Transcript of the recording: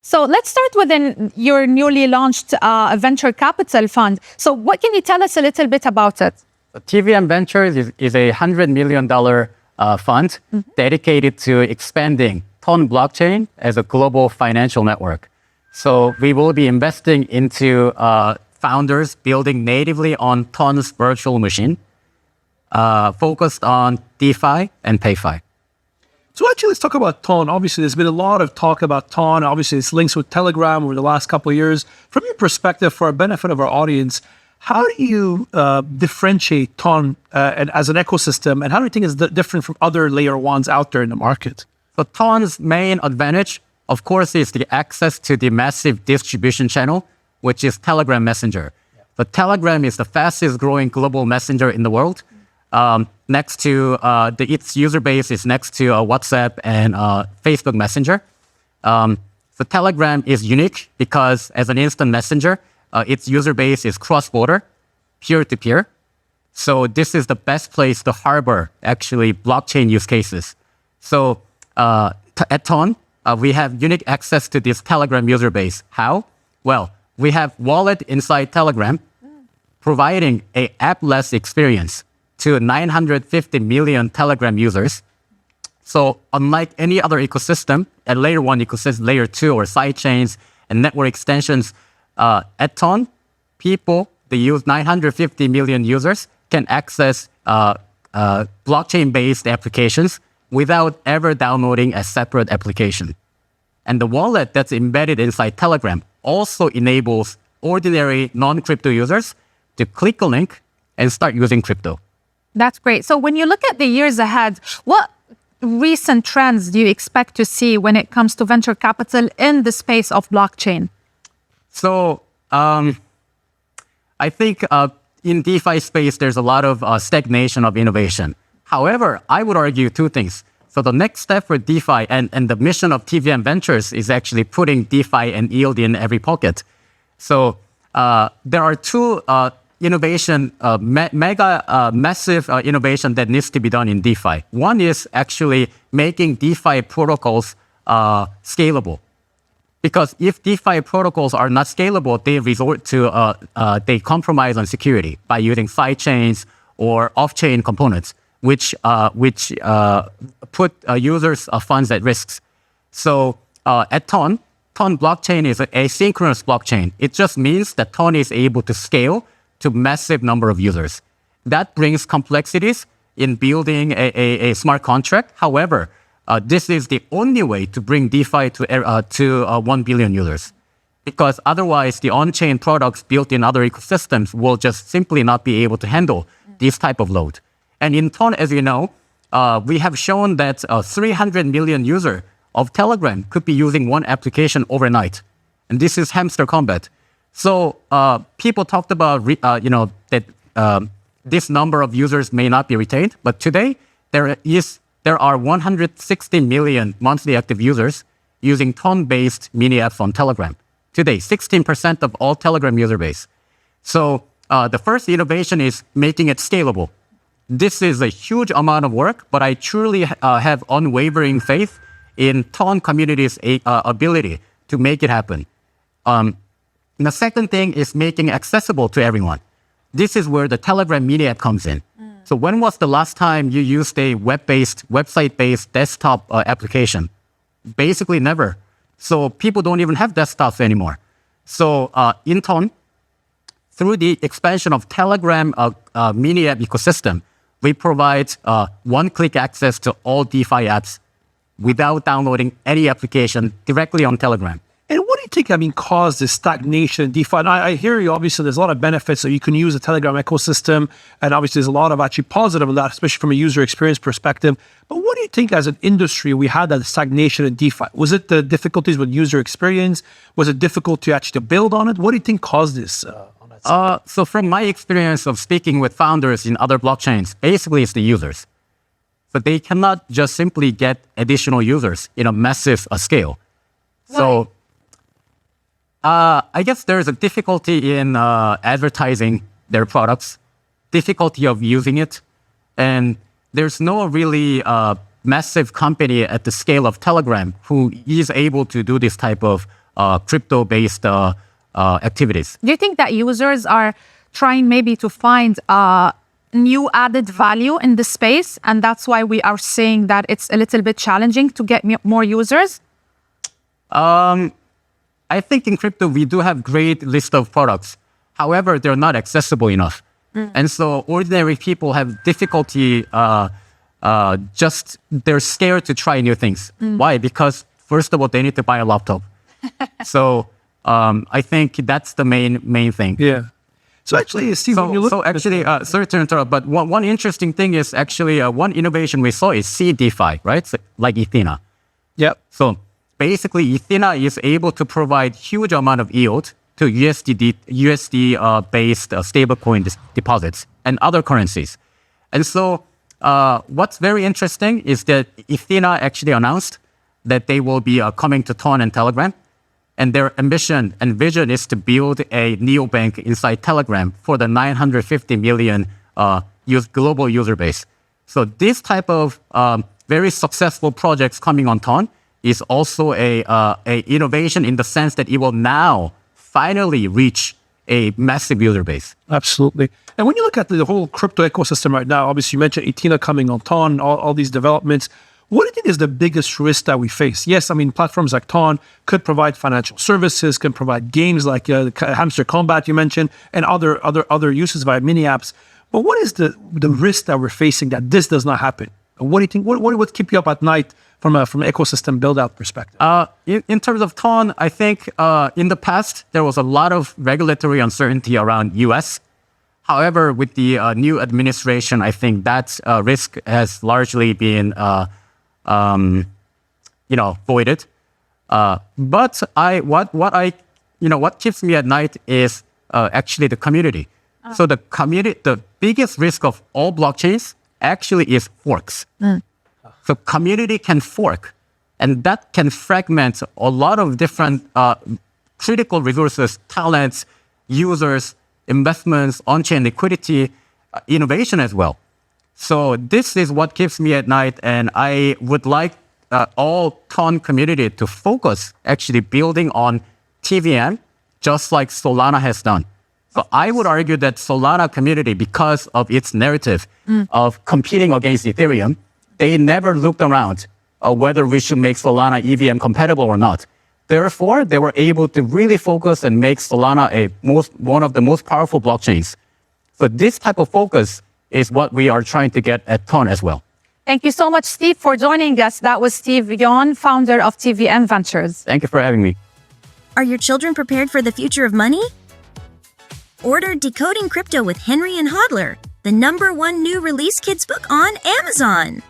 So let's start with your newly launched venture capital fund. So what can you tell us a little bit about it? TVM Ventures is a $100 million fund dedicated to expanding TON blockchain as a global financial network. So we will be investing into founders building natively on TON's virtual machine, focused on DeFi and PayFi. So actually, let's talk about TON. Obviously, there's been a lot of talk about TON. Obviously, it's links with Telegram over the last couple of years. From your perspective, for a benefit of our audience, how do you differentiate TON as an ecosystem, and how do you think it's different from other layer ones out there in the market? So TON's main advantage, of course, is the access to the massive distribution channel, which is Telegram Messenger. So Telegram is the fastest growing global messenger in the world. Next to its user base is next to WhatsApp and Facebook Messenger. So Telegram is unique because as an instant messenger, its user base is cross-border, peer-to-peer. So this is the best place to harbor actually blockchain use cases. So at TON, we have unique access to this Telegram user base. How? Well, we have wallet inside Telegram, providing a app-less experience to 950 million Telegram users. So unlike any other ecosystem, at layer one ecosystem, layer two or sidechains and network extensions, at TON, they use 950 million users can access blockchain-based applications without ever downloading a separate application. And the wallet that's embedded inside Telegram also enables ordinary non-crypto users to click a link and start using crypto. That's great. So when you look at the years ahead, what recent trends do you expect to see when it comes to venture capital in the space of blockchain? So I think in DeFi space, there's a lot of stagnation of innovation. However, I would argue two things. So the next step for DeFi and the mission of TVM Ventures is actually putting DeFi and yield in every pocket. So there are two massive innovation that needs to be done in DeFi. One is actually making DeFi protocols scalable. Because if DeFi protocols are not scalable, they compromise on security by using sidechains or off-chain components, which put users' funds at risks. So at TON blockchain is an asynchronous blockchain. It just means that TON is able to scale to massive number of users. That brings complexities in building a smart contract. However, this is the only way to bring DeFi to 1 billion users. Because otherwise, the on-chain products built in other ecosystems will just simply not be able to handle this type of load. And in TON, as you know, we have shown that 300 million users of Telegram could be using one application overnight. And this is hamster combat. So people talked about that this number of users may not be retained, but today there are 160 million monthly active users using TON-based mini apps on Telegram. Today, 16% of all Telegram user base. So the first innovation is making it scalable. This is a huge amount of work, but I truly have unwavering faith in TON community's ability to make it happen. The second thing is making it accessible to everyone. This is where the Telegram mini app comes in. So when was the last time you used a website-based desktop application? Basically never. So people don't even have desktops anymore. So in TON, through the expansion of Telegram mini app ecosystem, we provide one-click access to all DeFi apps without downloading any application directly on Telegram. And what do you think, caused this stagnation in DeFi? And I hear you, obviously, there's a lot of benefits that you can use the Telegram ecosystem. And obviously, there's a lot of actually positive on that, especially from a user experience perspective. But what do you think as an industry, we had that stagnation in DeFi? Was it the difficulties with user experience? Was it difficult to actually build on it? What do you think caused this? So from my experience of speaking with founders in other blockchains, basically it's the users. But they cannot just simply get additional users in a massive scale. So I guess there's a difficulty in advertising their products, difficulty of using it, and there's no really massive company at the scale of Telegram who is able to do this type of crypto-based activities. Do you think that users are trying maybe to find new added value in the space, and that's why we are saying that it's a little bit challenging to get more users? I think in crypto, we do have great list of products. However, they're not accessible enough. And so ordinary people have difficulty, they're scared to try new things. Why? Because first of all, they need to buy a laptop. So I think that's the main thing. Yeah. So actually, Steve, when you look... sorry to interrupt, but one interesting thing is actually one innovation we saw is CDeFi, right? So, like Ethena. Yep. So basically, Ethena is able to provide huge amount of yield to USD-based stablecoin deposits and other currencies. And so what's very interesting is that Ethena actually announced that they will be coming to Ton and Telegram. And their ambition and vision is to build a neobank inside Telegram for the 950 million global user base. So this type of very successful projects coming on Ton is also a innovation in the sense that it will now finally reach a massive user base. Absolutely. And when you look at the whole crypto ecosystem right now, obviously you mentioned Ethena coming on Ton, all these developments. What do you think is the biggest risk that we face? Yes, I mean, platforms like Ton could provide financial services, can provide games like Hamster Combat you mentioned, and other uses via mini apps. But what is the risk that we're facing that this does not happen? What do you think? What would keep you up at night from an ecosystem build-out perspective? In terms of Ton, I think in the past, there was a lot of regulatory uncertainty around US. However, with the new administration, I think that risk has largely been voided. But what keeps me at night is actually the community. So the biggest risk of all blockchains actually is forks. So community can fork, and that can fragment a lot of different critical resources, talents, users, investments, on-chain liquidity, innovation as well. So this is what keeps me at night, and I would like all Ton community to focus actually building on TVM, just like Solana has done. So I would argue that Solana community, because of its narrative of competing against Ethereum, they never looked around whether we should make Solana EVM compatible or not. Therefore, they were able to really focus and make Solana one of the most powerful blockchains. So this type of focus is what we are trying to get at Ton as well. Thank you so much, Steve, for joining us. That was Steve Yon, founder of TVM Ventures. Thank you for having me. Are your children prepared for the future of money? Order Decoding Crypto with Henri and Hodler, the #1 new release kids book on Amazon.